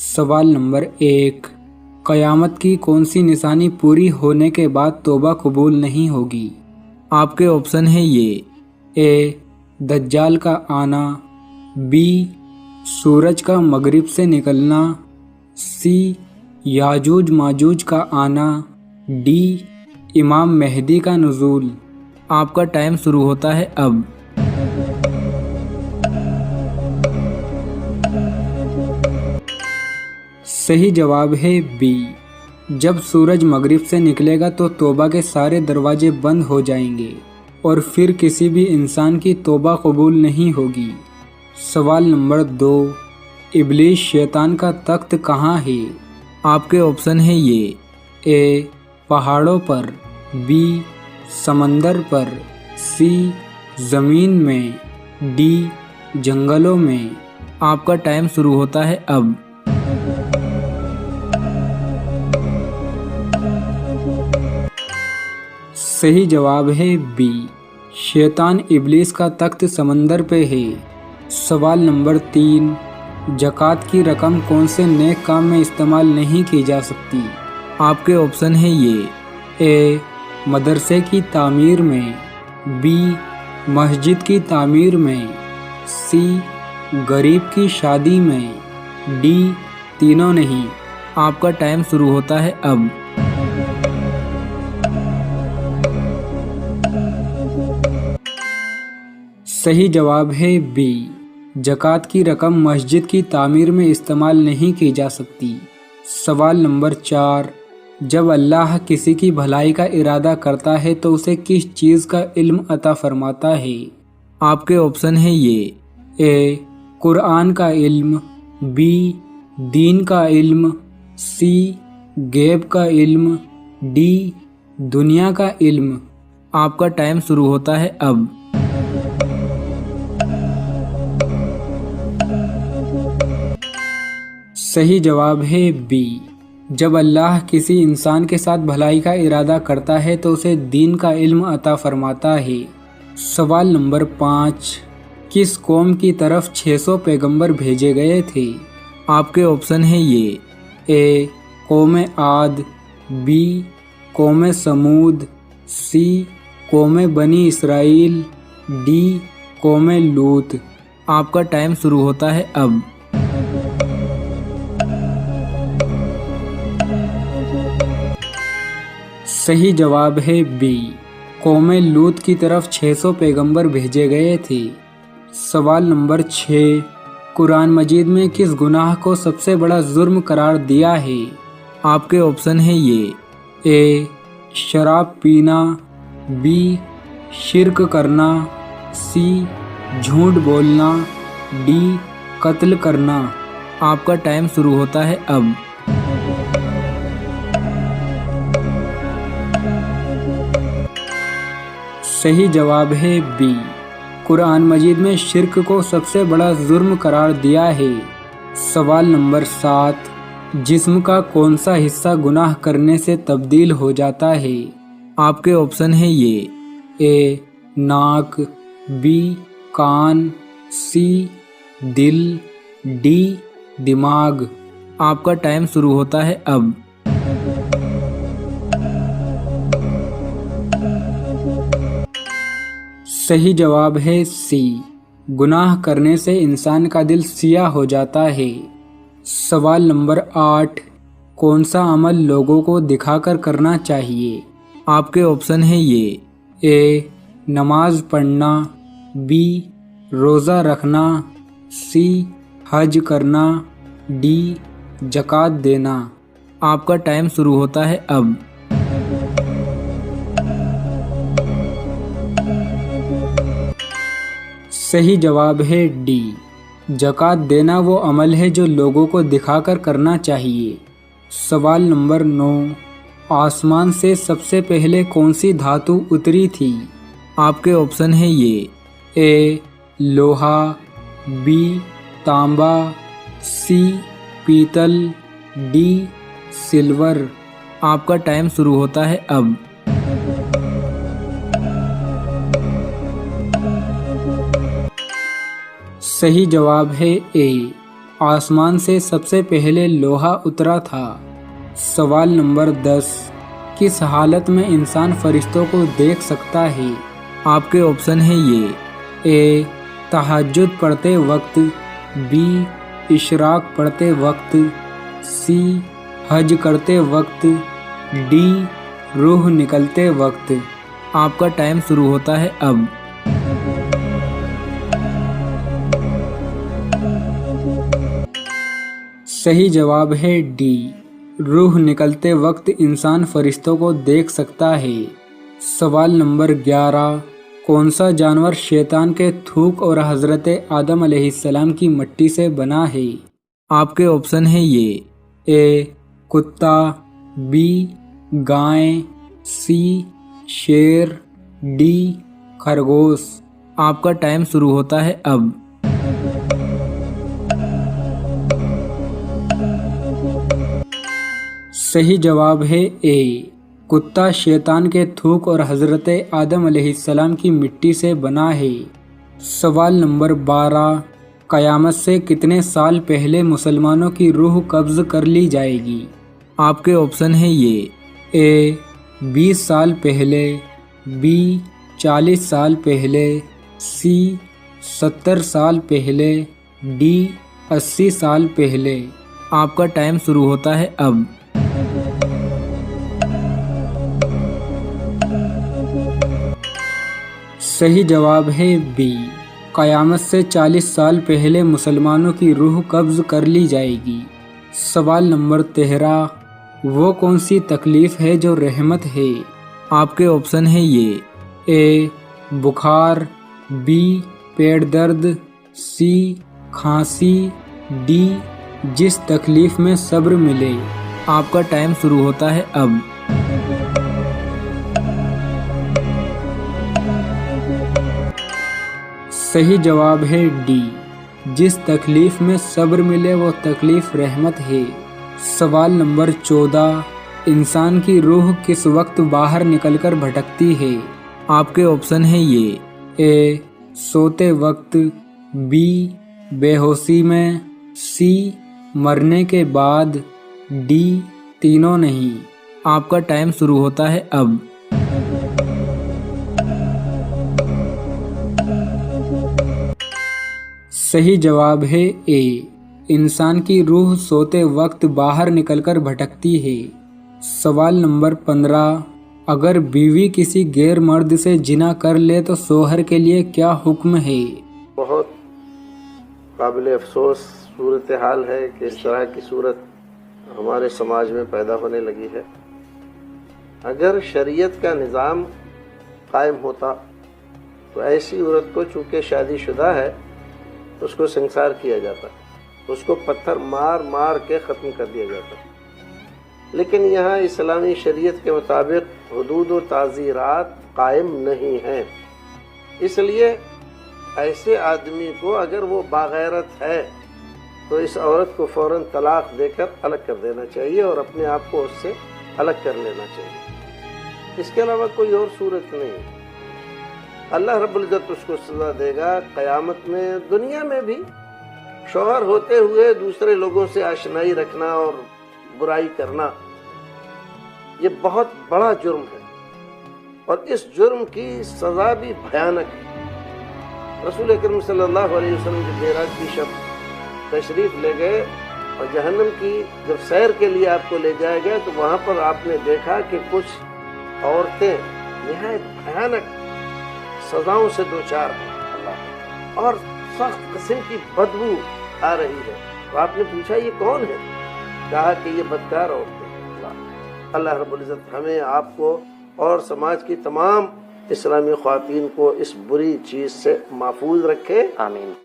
सवाल नंबर 1, क़यामत की कौन सी निशानी पूरी होने के बाद तौबा कबूल नहीं होगी? आपके ऑप्शन है ये ए दज्जाल का आना, बी सूरज का मगरिब से निकलना, सी याजूज माजूज का आना, डी इमाम मेहदी का नुज़ूल। आपका टाइम शुरू होता है अब। सही जवाब है बी। जब सूरज मगरिब से निकलेगा तो तौबा के सारे दरवाजे बंद हो जाएंगे और फिर किसी भी इंसान की तौबा कबूल नहीं होगी। सवाल नंबर 2, इब्लीस शैतान का तख्त कहाँ है? आपके ऑप्शन है ये ए पहाड़ों पर, बी समंदर पर, सी ज़मीन में, डी जंगलों में। आपका टाइम शुरू होता है अब। सही जवाब है बी। शैतान इब्लीस का तख्त समंदर पे है। सवाल नंबर 3, ज़कात की रकम कौन से नेक काम में इस्तेमाल नहीं की जा सकती? आपके ऑप्शन है ये ए मदरसे की तामीर में, बी मस्जिद की तामीर में, सी गरीब की शादी में, डी तीनों नहीं। आपका टाइम शुरू होता है अब। सही जवाब है बी। ज़कात की रकम मस्जिद की तामीर में इस्तेमाल नहीं की जा सकती। सवाल नंबर 4, जब अल्लाह किसी की भलाई का इरादा करता है तो उसे किस चीज़ का इल्म अता फरमाता है? आपके ऑप्शन है ये ए कुरान का इल्म, बी दीन का इल्म, सी गैब का इल्म, डी दुनिया का इल्म। आपका टाइम शुरू होता है अब। सही जवाब है बी। जब अल्लाह किसी इंसान के साथ भलाई का इरादा करता है तो उसे दीन का इल्म अता फरमाता है। सवाल नंबर 5, किस कौम की तरफ 600 पैगंबर भेजे गए थे? आपके ऑप्शन है ये ए कौम आद, बी कौम समूद, सी कौम बनी इसराइल, डी कौम लूत। आपका टाइम शुरू होता है अब। सही जवाब है बी। कौम लूत की तरफ 600 पैगंबर भेजे गए थे। सवाल नंबर 6, कुरान मजीद में किस गुनाह को सबसे बड़ा जुर्म करार दिया है? आपके ऑप्शन है ये ए शराब पीना, बी शिर्क करना, सी झूठ बोलना, डी कत्ल करना। आपका टाइम शुरू होता है अब। सही जवाब है बी। कुरान मजीद में शिर्क को सबसे बड़ा जुर्म करार दिया है। सवाल नंबर 7, जिस्म का कौन सा हिस्सा गुनाह करने से तब्दील हो जाता है? आपके ऑप्शन है ये ए नाक, बी कान, सी दिल, डी दिमाग। आपका टाइम शुरू होता है अब। सही जवाब है सी। गुनाह करने से इंसान का दिल सियाह हो जाता है। सवाल नंबर 8, कौन सा अमल लोगों को दिखाकर करना चाहिए? आपके ऑप्शन है ये ए नमाज पढ़ना, बी रोज़ा रखना, सी हज करना, डी ज़कात देना। आपका टाइम शुरू होता है अब। सही जवाब है डी। ज़कात देना वो अमल है जो लोगों को दिखाकर करना चाहिए। सवाल नंबर 9, आसमान से सबसे पहले कौन सी धातु उतरी थी? आपके ऑप्शन है ये ए लोहा, बी तांबा, सी पीतल, डी सिल्वर। आपका टाइम शुरू होता है अब। सही जवाब है ए आसमान से सबसे पहले लोहा उतरा था? सवाल नंबर 10, किस हालत में इंसान फरिश्तों को देख सकता है? आपके ऑप्शन है ये: ए तहज्जुद पढ़ते वक्त, बी इशराक पढ़ते वक्त, सी हज करते वक्त, डी रूह निकलते वक्त। आपका टाइम शुरू होता है अब। सही जवाब है डी, रूह निकलते वक्त इंसान फरिश्तों को देख सकता है। सवाल नंबर 11, कौन सा जानवर शैतान के थूक और हजरत आदम अलैहिस्सलाम की मिट्टी से बना है? आपके ऑप्शन है ये: ए कुत्ता, बी गाय, सी शेर, डी खरगोश। आपका टाइम शुरू होता है अब। सही जवाब है ए, कुत्ता शैतान के थूक और हजरत आदम अलैहिस्सलाम की मिट्टी से बना है। सवाल नंबर 12, क़यामत से कितने साल पहले मुसलमानों की रूह कब्ज़ कर ली जाएगी? आपके ऑप्शन है ये: ए 20 साल पहले, बी 40 साल पहले, सी 70 साल पहले, डी 80 साल पहले। आपका टाइम शुरू होता है अब। सही जवाब है बी, क़यामत से 40 साल पहले मुसलमानों की रूह कब्ज़ कर ली जाएगी। सवाल नंबर 13, वो कौन सी तकलीफ़ है जो रहमत है? आपके ऑप्शन है ये: ए बुखार, बी पेट दर्द, सी खांसी, डी जिस तकलीफ़ में सब्र मिले। आपका टाइम शुरू होता है अब। सही जवाब है डी, जिस तकलीफ़ में सब्र मिले वो तकलीफ़ रहमत है। सवाल नंबर 14, इंसान की रूह किस वक्त बाहर निकलकर भटकती है? आपके ऑप्शन है ये: ए सोते वक्त, बी बेहोशी में, सी मरने के बाद, डी तीनों नहीं। आपका टाइम शुरू होता है अब। सही जवाब है ए, इंसान की रूह सोते वक्त बाहर निकलकर भटकती है। सवाल नंबर 15, अगर बीवी किसी गैर मर्द से जिना कर ले तो शोहर के लिए क्या हुक्म है? बहुत काबिल अफसोस सूरत हाल है कि इस तरह की सूरत हमारे समाज में पैदा होने लगी है। अगर शरीयत का निज़ाम कायम होता तो ऐसी औरत को चूँकि शादीशुदा है उसको संसार किया जाता, उसको पत्थर मार मार के ख़त्म कर दिया जाता। लेकिन यहाँ इस्लामी शरीयत के मुताबिक हुदूद और ताज़ीरात कायम नहीं हैं। इसलिए ऐसे आदमी को अगर वो बागैरत है तो इस औरत को फ़ौरन तलाक देकर अलग कर देना चाहिए और अपने आप को उससे अलग कर लेना चाहिए। इसके अलावा कोई और सूरत नहीं। अल्लाह रब्बुल इज़्ज़त उसको सज़ा देगा क़यामत में। दुनिया में भी शौहर होते हुए दूसरे लोगों से आशनाई रखना और बुराई करना ये बहुत बड़ा जुर्म है और इस जुर्म की सज़ा भी भयानक है। रसूल अकरम सल्लल्लाहु अलैहि वसल्लम जब मेराज की शब तशरीफ़ ले गए और जहन्नम की जब सैर के लिए आपको ले जाया गया तो वहाँ पर आपने देखा कि कुछ औरतें निहायत भयानक सजाओं से दो चार हैं और सख्त किस्म की बदबू आ रही है। तो आपने पूछा ये कौन है? कहा कि ये बदकार औरतें। अल्लाह रब्बुल इज़्ज़त हमें, आपको और समाज की तमाम इस्लामी ख़वातीन को इस बुरी चीज़ से महफूज रखे। आमीन।